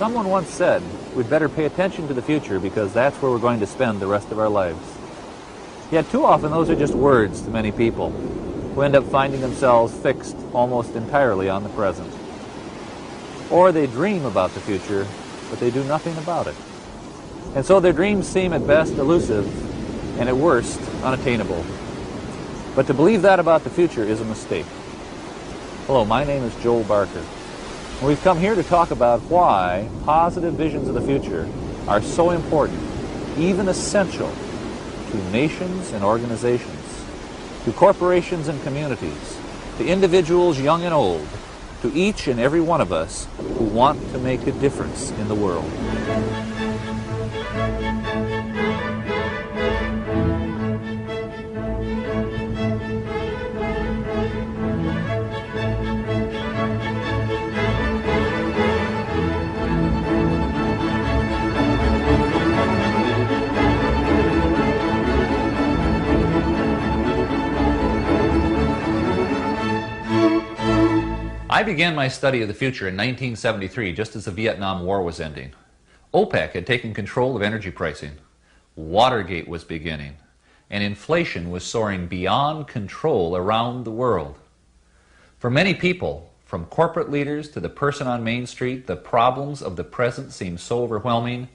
Someone once said we'd better pay attention to the future because that's where we're going to spend the rest of our lives. Yet too often those are just words to many people who end up finding themselves fixed almost entirely on the present. Or they dream about the future, but they do nothing about it. And so their dreams seem at best elusive and at worst unattainable. But to believe that about the future is a mistake. Hello, my name is Joel Barker. And we've come here to talk about why positive visions of the future are so important, even essential, to nations and organizations, to corporations and communities, to individuals young and old, to each and every one of us who want to make a difference in the world. I began my study of the future in 1973, just as the Vietnam War was ending. OPEC had taken control of energy pricing. Watergate was beginning, and inflation was soaring beyond control around the world. For many people, from corporate leaders to the person on Main Street, the problems of the present seemed so overwhelming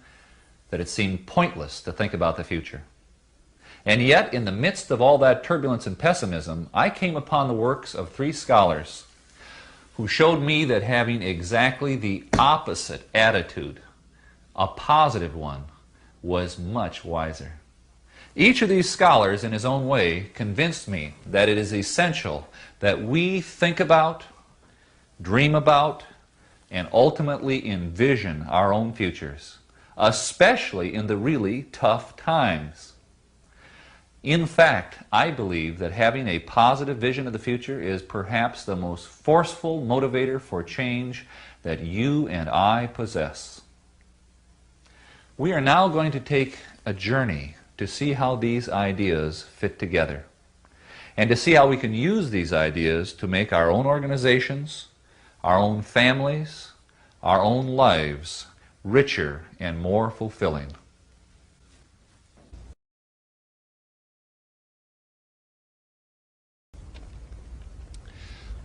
that it seemed pointless to think about the future. And yet, in the midst of all that turbulence and pessimism, I came upon the works of three scholars who showed me that having exactly the opposite attitude, a positive one, was much wiser. Each of these scholars, in his own way, convinced me that it is essential that we think about, dream about, and ultimately envision our own futures, especially in the really tough times. In fact, I believe that having a positive vision of the future is perhaps the most forceful motivator for change that you and I possess. We are now going to take a journey to see how these ideas fit together, and to see how we can use these ideas to make our own organizations, our own families, our own lives richer and more fulfilling.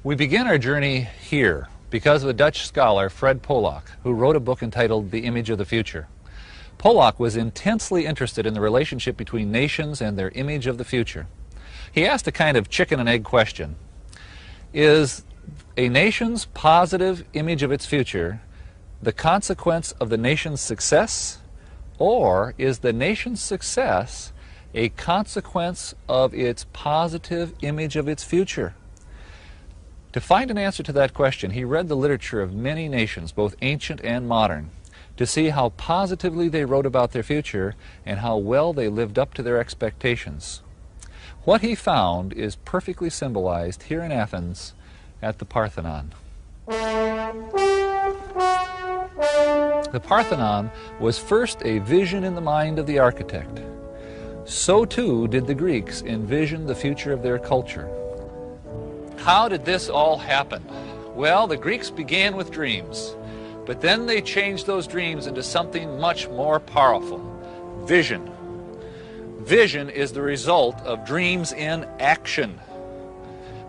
We begin our journey here because of a Dutch scholar, Fred Polak, who wrote a book entitled The Image of the Future. Polak was intensely interested in the relationship between nations and their image of the future. He asked a kind of chicken and egg question. Is a nation's positive image of its future the consequence of the nation's success, or is the nation's success a consequence of its positive image of its future? To find an answer to that question, he read the literature of many nations, both ancient and modern, to see how positively they wrote about their future and how well they lived up to their expectations. What he found is perfectly symbolized here in Athens at the Parthenon. The Parthenon was first a vision in the mind of the architect. So too did the Greeks envision the future of their culture. How did this all happen? Well, the Greeks began with dreams, but then they changed those dreams into something much more powerful: vision. Vision is the result of dreams in action.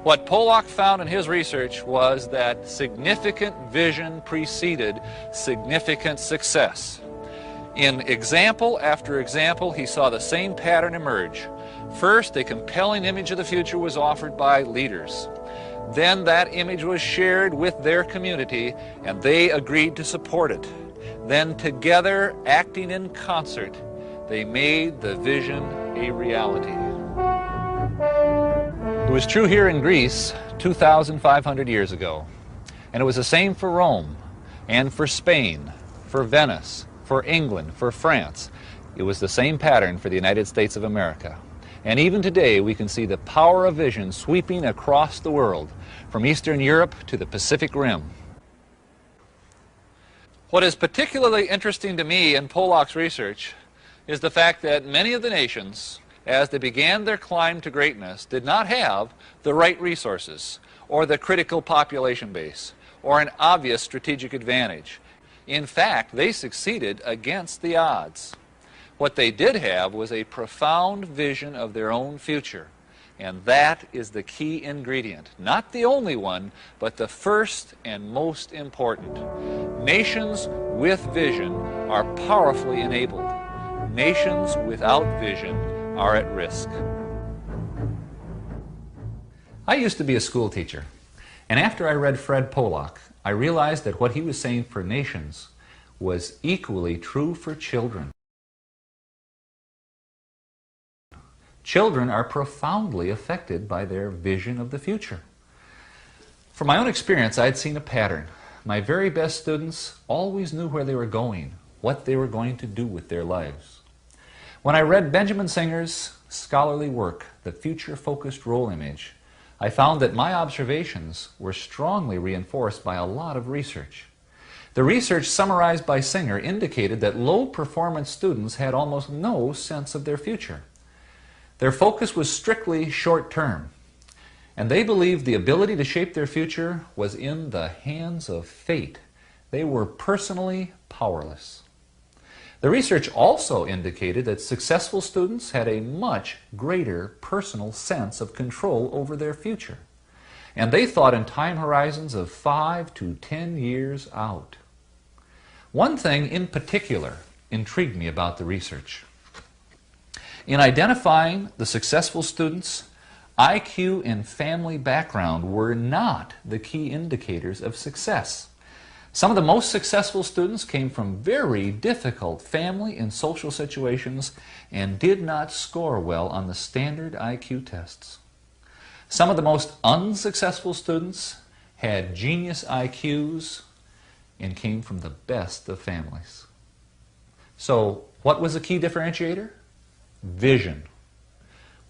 What Polak found in his research was that significant vision preceded significant success. In example after example, he saw the same pattern emerge. First, a compelling image of the future was offered by leaders. Then that image was shared with their community, and they agreed to support it. Then together, acting in concert, they made the vision a reality. It was true here in Greece 2,500 years ago. And it was the same for Rome, and for Spain, for Venice, for England, for France. It was the same pattern for the United States of America. And even today, we can see the power of vision sweeping across the world, from Eastern Europe to the Pacific Rim. What is particularly interesting to me in Polak's research is the fact that many of the nations, as they began their climb to greatness, did not have the right resources, or the critical population base, or an obvious strategic advantage. In fact, they succeeded against the odds. What they did have was a profound vision of their own future. And that is the key ingredient. Not the only one, but the first and most important. Nations with vision are powerfully enabled. Nations without vision are at risk. I used to be a school teacher, and after I read Fred Pollock, I realized that what he was saying for nations was equally true for children. Children are profoundly affected by their vision of the future. From my own experience, I'd seen a pattern. My very best students always knew where they were going, what they were going to do with their lives. When I read Benjamin Singer's scholarly work, The Future-Focused Role Image, I found that my observations were strongly reinforced by a lot of research. The research summarized by Singer indicated that low-performance students had almost no sense of their future. Their focus was strictly short-term, and they believed the ability to shape their future was in the hands of fate. They were personally powerless. The research also indicated that successful students had a much greater personal sense of control over their future, and they thought in time horizons of 5 to 10 years out. One thing in particular intrigued me about the research. In identifying the successful students, IQ and family background were not the key indicators of success. Some of the most successful students came from very difficult family and social situations and did not score well on the standard IQ tests. Some of the most unsuccessful students had genius IQs and came from the best of families. So, what was the key differentiator? Vision.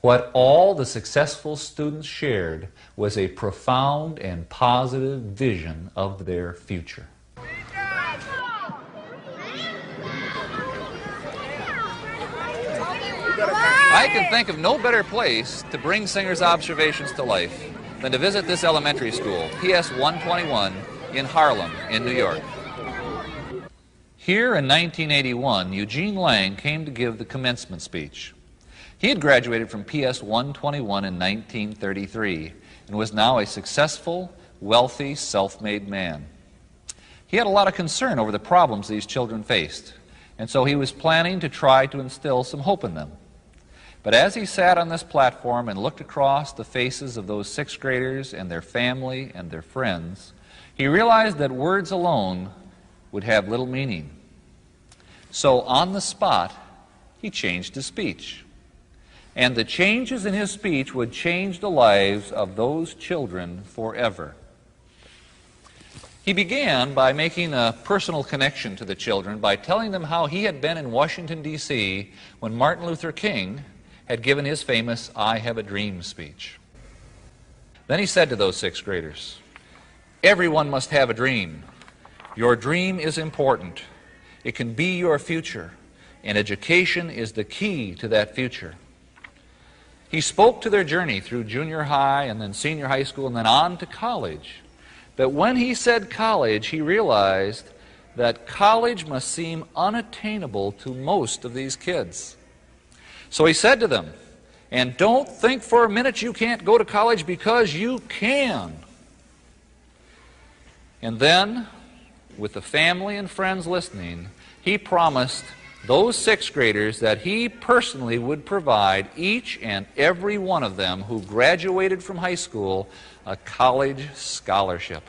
What all the successful students shared was a profound and positive vision of their future. I can think of no better place to bring Singer's observations to life than to visit this elementary school, PS 121, in Harlem, in New York. Here in 1981, Eugene Lang came to give the commencement speech. He had graduated from PS 121 in 1933 and was now a successful, wealthy, self-made man. He had a lot of concern over the problems these children faced, and so he was planning to try to instill some hope in them. But as he sat on this platform and looked across the faces of those sixth graders and their family and their friends, he realized that words alone would have little meaning. So on the spot, he changed his speech. And the changes in his speech would change the lives of those children forever. He began by making a personal connection to the children by telling them how he had been in Washington, D.C. when Martin Luther King had given his famous "I Have a Dream" speech. Then he said to those sixth graders, "Everyone must have a dream. Your dream is important. It can be your future, and education is the key to that future." He spoke to their journey through junior high and then senior high school and then on to college. But when he said college, he realized that college must seem unattainable to most of these kids. So he said to them, "And don't think for a minute you can't go to college, because you can." And then, with the family and friends listening, he promised those sixth graders that he personally would provide each and every one of them who graduated from high school a college scholarship.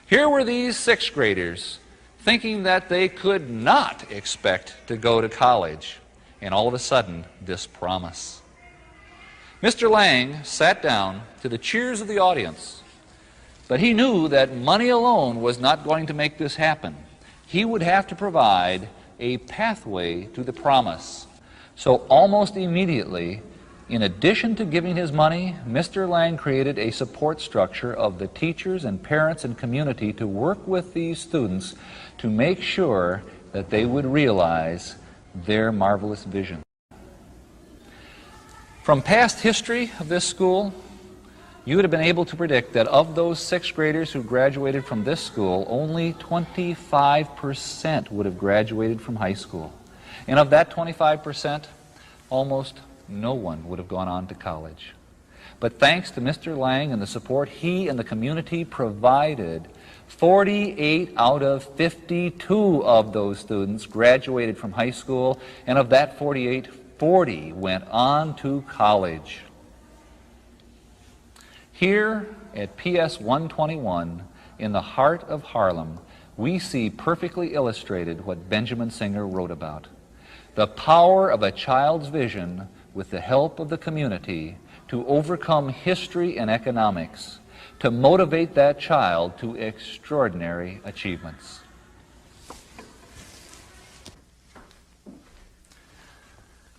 Here were these sixth graders thinking that they could not expect to go to college, and all of a sudden, this promise. Mr. Lang sat down to the cheers of the audience, but he knew that money alone was not going to make this happen. He would have to provide a pathway to the promise. So almost immediately, in addition to giving his money, Mr. Lang created a support structure of the teachers and parents and community to work with these students to make sure that they would realize their marvelous vision. From past history of this school, you would have been able to predict that of those sixth graders who graduated from this school, only 25% would have graduated from high school. And of that 25%, almost no one would have gone on to college. But thanks to Mr. Lang and the support he and the community provided, 48 out of 52 of those students graduated from high school, and of that 48, 40 went on to college. Here at PS 121, in the heart of Harlem, we see perfectly illustrated what Benjamin Singer wrote about. The power of a child's vision with the help of the community to overcome history and economics, to motivate that child to extraordinary achievements.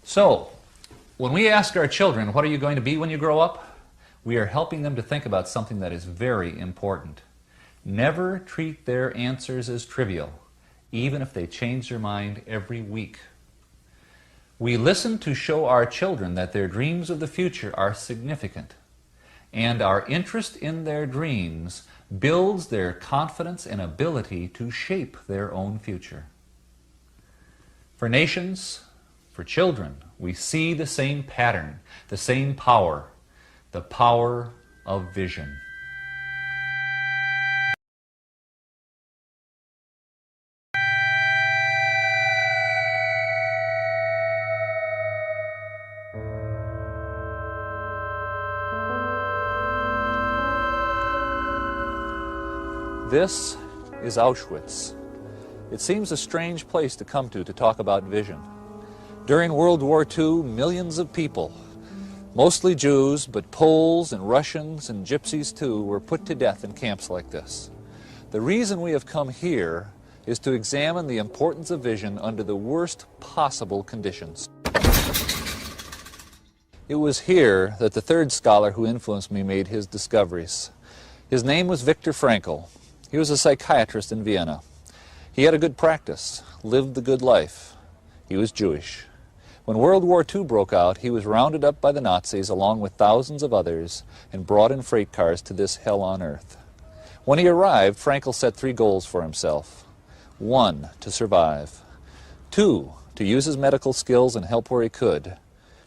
So, when we ask our children, what are you going to be when you grow up? We are helping them to think about something that is very important. Never treat their answers as trivial, even if they change their mind every week. We listen to show our children that their dreams of the future are significant, and our interest in their dreams builds their confidence and ability to shape their own future. For nations, for children, we see the same pattern, the same power, the power of vision. This is Auschwitz. It seems a strange place to come to talk about vision. During World War II, millions of people, mostly Jews, but Poles and Russians and Gypsies too, were put to death in camps like this. The reason we have come here is to examine the importance of vision under the worst possible conditions. It was here that the third scholar who influenced me made his discoveries. His name was Viktor Frankl. He was a psychiatrist in Vienna. He had a good practice, lived the good life. He was Jewish. When World War II broke out, he was rounded up by the Nazis along with thousands of others and brought in freight cars to this hell on earth. When he arrived, Frankl set 3 goals for himself. 1, to survive. 2, to use his medical skills and help where he could.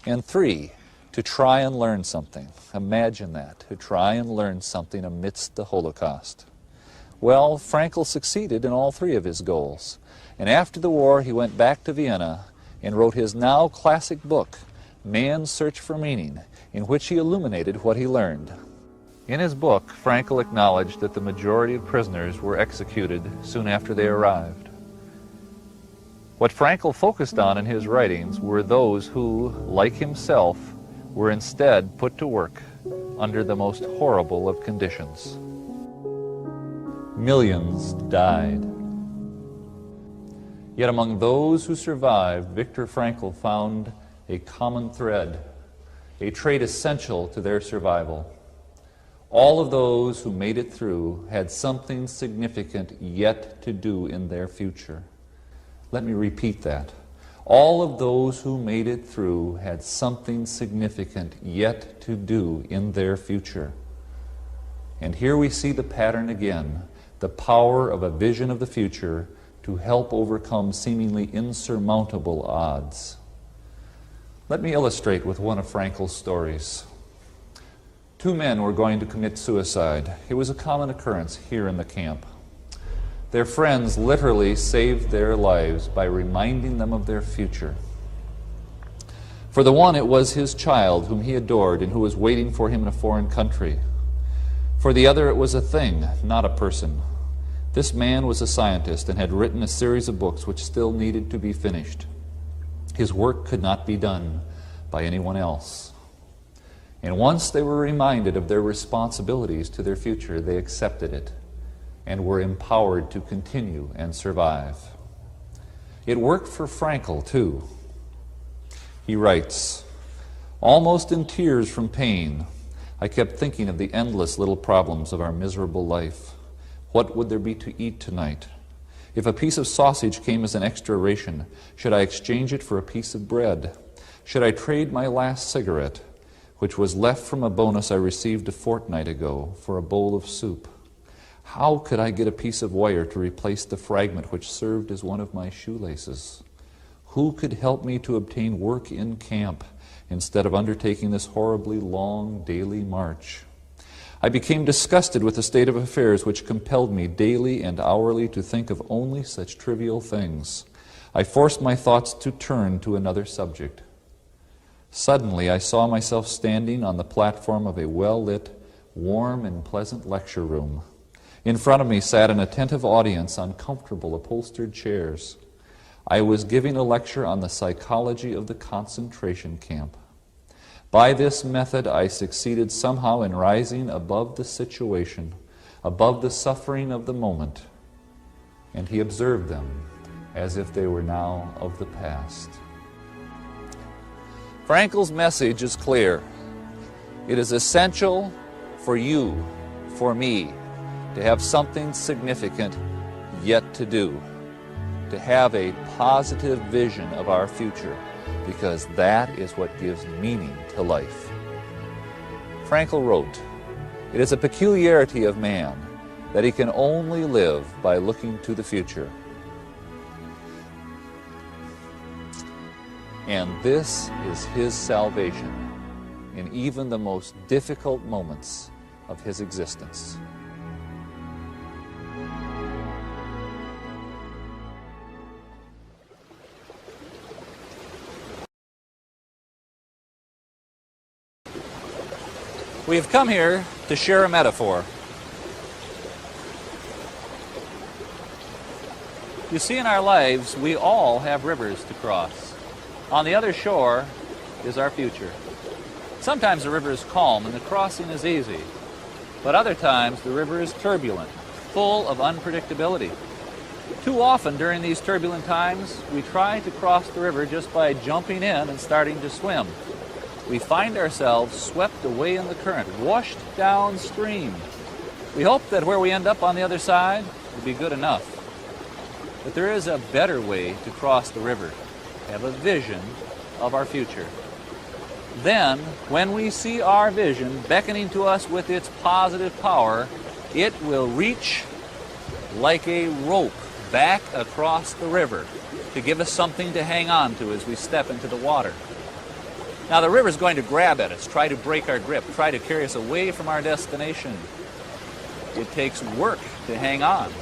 And 3, to try and learn something. Imagine that, to try and learn something amidst the Holocaust. Well, Frankl succeeded in all 3 of his goals. And after the war, he went back to Vienna and wrote his now classic book, Man's Search for Meaning, in which he illuminated what he learned. In his book, Frankl acknowledged that the majority of prisoners were executed soon after they arrived. What Frankl focused on in his writings were those who, like himself, were instead put to work under the most horrible of conditions. Millions died. Yet among those who survived, Viktor Frankl found a common thread, a trait essential to their survival. All of those who made it through had something significant yet to do in their future. Let me repeat that. All of those who made it through had something significant yet to do in their future. And here we see the pattern again, the power of a vision of the future to help overcome seemingly insurmountable odds. Let me illustrate with one of Frankl's stories. 2 men were going to commit suicide. It was a common occurrence here in the camp. Their friends literally saved their lives by reminding them of their future. For the one, it was his child whom he adored and who was waiting for him in a foreign country. For the other, it was a thing, not a person. This man was a scientist and had written a series of books which still needed to be finished. His work could not be done by anyone else. And once they were reminded of their responsibilities to their future, they accepted it and were empowered to continue and survive. It worked for Frankl, too. He writes, "Almost in tears from pain, I kept thinking of the endless little problems of our miserable life. What would there be to eat tonight? If a piece of sausage came as an extra ration, should I exchange it for a piece of bread? Should I trade my last cigarette? which was left from a bonus I received a fortnight ago for a bowl of soup. How could I get a piece of wire to replace the fragment which served as one of my shoelaces? Who could help me to obtain work in camp instead of undertaking this horribly long daily march? I became disgusted with the state of affairs which compelled me daily and hourly to think of only such trivial things. I forced my thoughts to turn to another subject. Suddenly I saw myself standing on the platform of a well-lit, warm and pleasant lecture room. In front of me sat an attentive audience on comfortable upholstered chairs. I was giving a lecture on the psychology of the concentration camp. By this method, I succeeded somehow in rising above the situation, above the suffering of the moment, and he observed them as if they were now of the past. Frankl's message is clear. It is essential for you, for me, to have something significant yet to do, to have a positive vision of our future, because that is what gives meaning to life. Frankl wrote, "It is a peculiarity of man that he can only live by looking to the future." And this is his salvation in even the most difficult moments of his existence. We have come here to share a metaphor. You see, in our lives, we all have rivers to cross. On the other shore is our future. Sometimes the river is calm and the crossing is easy, but other times the river is turbulent, full of unpredictability. Too often during these turbulent times, we try to cross the river just by jumping in and starting to swim. We find ourselves swept away in the current, washed downstream. We hope that where we end up on the other side will be good enough. But there is a better way to cross the river, have a vision of our future. Then, when we see our vision beckoning to us with its positive power, it will reach like a rope back across the river to give us something to hang on to as we step into the water. Now the river is going to grab at us, try to break our grip, try to carry us away from our destination. It takes work to hang on.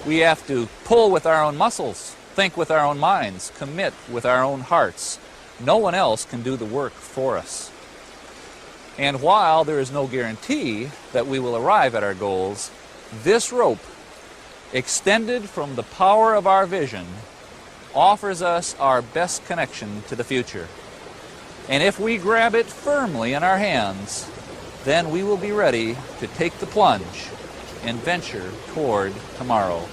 We have to pull with our own muscles, think with our own minds, commit with our own hearts. No one else can do the work for us. And while there is no guarantee that we will arrive at our goals, this rope, extended from the power of our vision, offers us our best connection to the future. And if we grab it firmly in our hands, then we will be ready to take the plunge and venture toward tomorrow.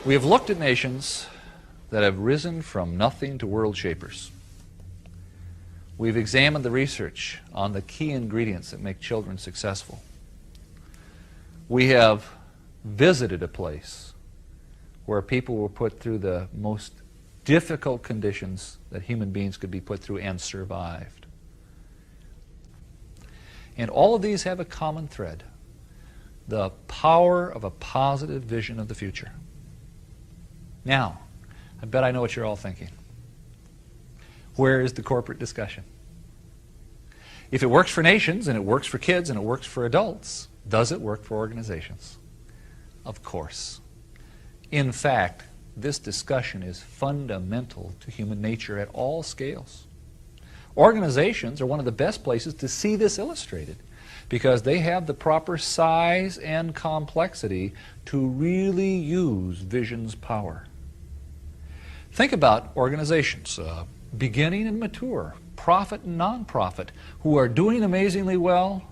We have looked at nations that have risen from nothing to world shapers. We've examined the research on the key ingredients that make children successful. We have visited a place where people were put through the most difficult conditions that human beings could be put through and survived. And all of these have a common thread: the power of a positive vision of the future. Now, I bet I know what you're all thinking. Where is the corporate discussion? If it works for nations, and it works for kids, and it works for adults, does it work for organizations? Of course. In fact, this discussion is fundamental to human nature at all scales. Organizations are one of the best places to see this illustrated because they have the proper size and complexity to really use vision's power. Think about organizations, beginning and mature, profit and non-profit, who are doing amazingly well,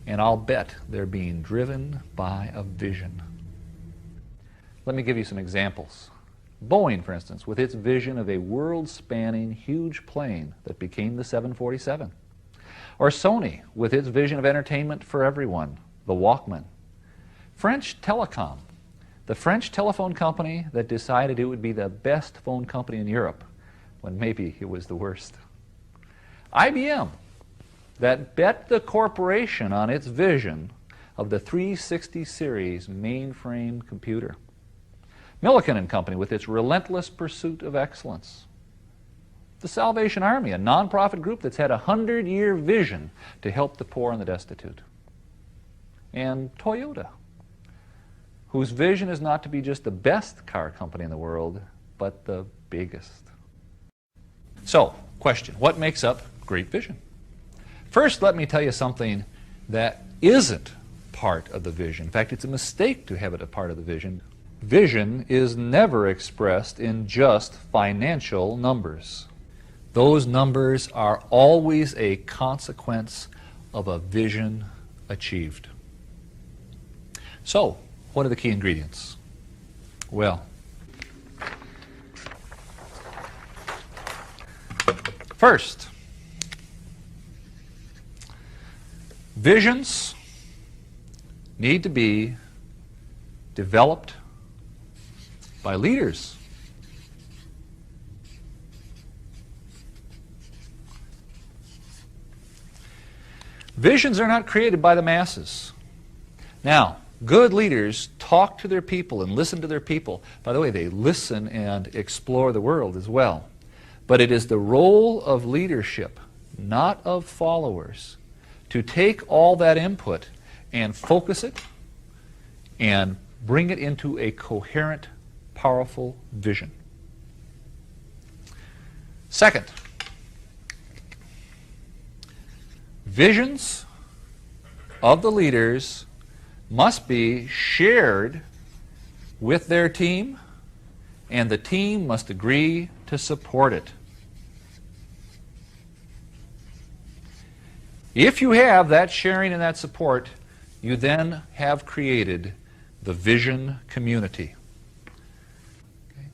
and I'll bet they're being driven by a vision. Let me give you some examples. Boeing, for instance, with its vision of a world-spanning huge plane that became the 747. Or Sony, with its vision of entertainment for everyone, the Walkman. French Telecom, The French telephone company that decided it would be the best phone company in Europe when maybe it was the worst. IBM, that bet the corporation on its vision of the 360 series mainframe computer. Milliken and Company with its relentless pursuit of excellence. The Salvation Army, a nonprofit group that's had a 100-year vision to help the poor and the destitute. And Toyota, whose vision is not to be just the best car company in the world, but the biggest. So, question, what makes up great vision? First, let me tell you something that isn't part of the vision. In fact, it's a mistake to have it a part of the vision. Vision is never expressed in just financial numbers. Those numbers are always a consequence of a vision achieved. So, what are the key ingredients? Well, first, visions need to be developed by leaders. Visions are not created by the masses. Now, good leaders talk to their people and listen to their people. By the way, they listen and explore the world as well. But it is the role of leadership, not of followers, to take all that input and focus it and bring it into a coherent, powerful vision. Second, visions of the leaders must be shared with their team, and the team must agree to support it. If you have that sharing and that support, you then have created the vision community. Okay.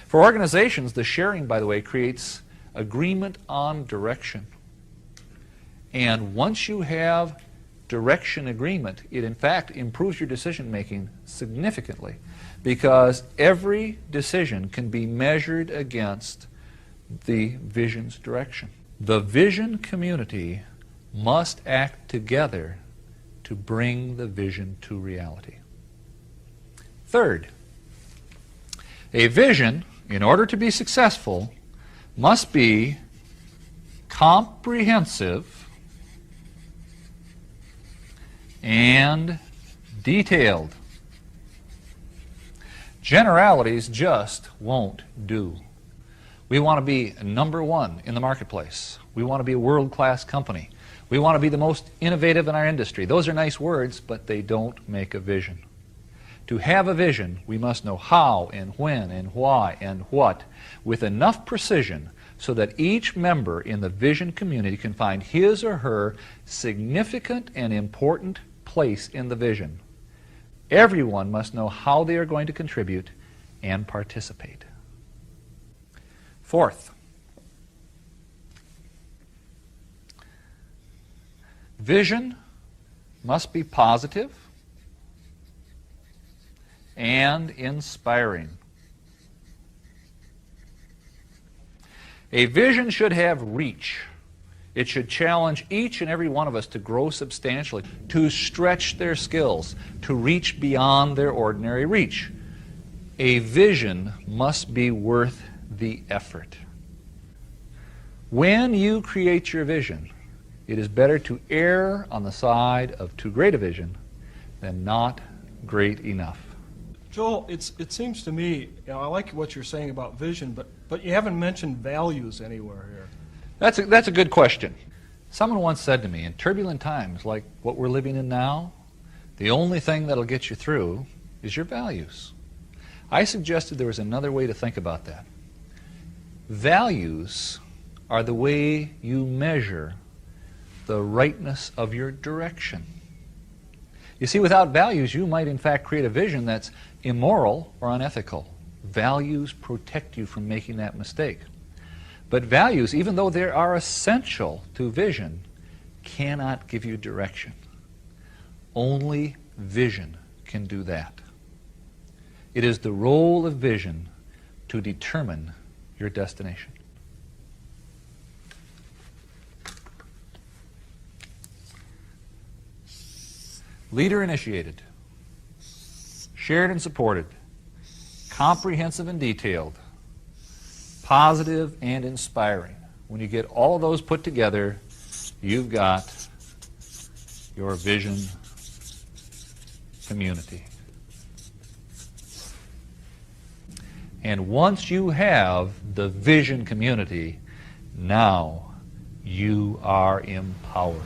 For organizations, the sharing, by the way, creates agreement on direction. And once you have direction agreement, it in fact improves your decision making significantly, because every decision can be measured against the vision's direction. The vision community must act together to bring the vision to reality. Third, a vision, in order to be successful, must be comprehensive and detailed. Generalities just won't do. We want to be number one in the marketplace. We want to be a world-class company. We want to be the most innovative in our industry. Those are nice words, but they don't make a vision. To have a vision, we must know how and when and why and what with enough precision so that each member in the vision community can find his or her significant and important place in the vision. Everyone must know how they are going to contribute and participate. Fourth, vision must be positive and inspiring. A vision should have reach. It should challenge each and every one of us to grow substantially, to stretch their skills, to reach beyond their ordinary reach. A vision must be worth the effort. When you create your vision, it is better to err on the side of too great a vision than not great enough. Joel, it seems to me, I like what you're saying about vision, but you haven't mentioned values anywhere here. That's a good question. Someone once said to me, in turbulent times like what we're living in now, the only thing that'll get you through is your values. I suggested there was another way to think about that. Values are the way you measure the rightness of your direction. You see, without values, you might in fact create a vision that's immoral or unethical. Values protect you from making that mistake. But values, even though they are essential to vision, cannot give you direction. Only vision can do that. It is the role of vision to determine your destination. Leader initiated, shared and supported, comprehensive and detailed, positive and inspiring. When you get all of those put together, you've got your vision community. And once you have the vision community, now you are empowered.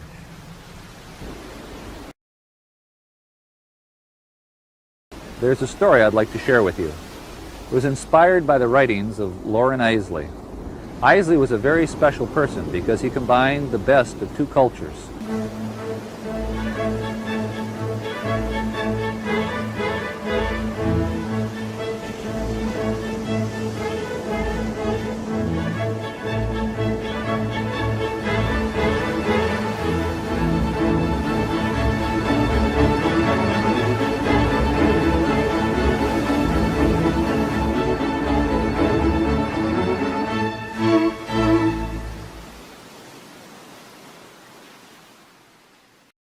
There's a story I'd like to share with you. It was inspired by the writings of Loren Eiseley. Eiseley was a very special person because he combined the best of two cultures,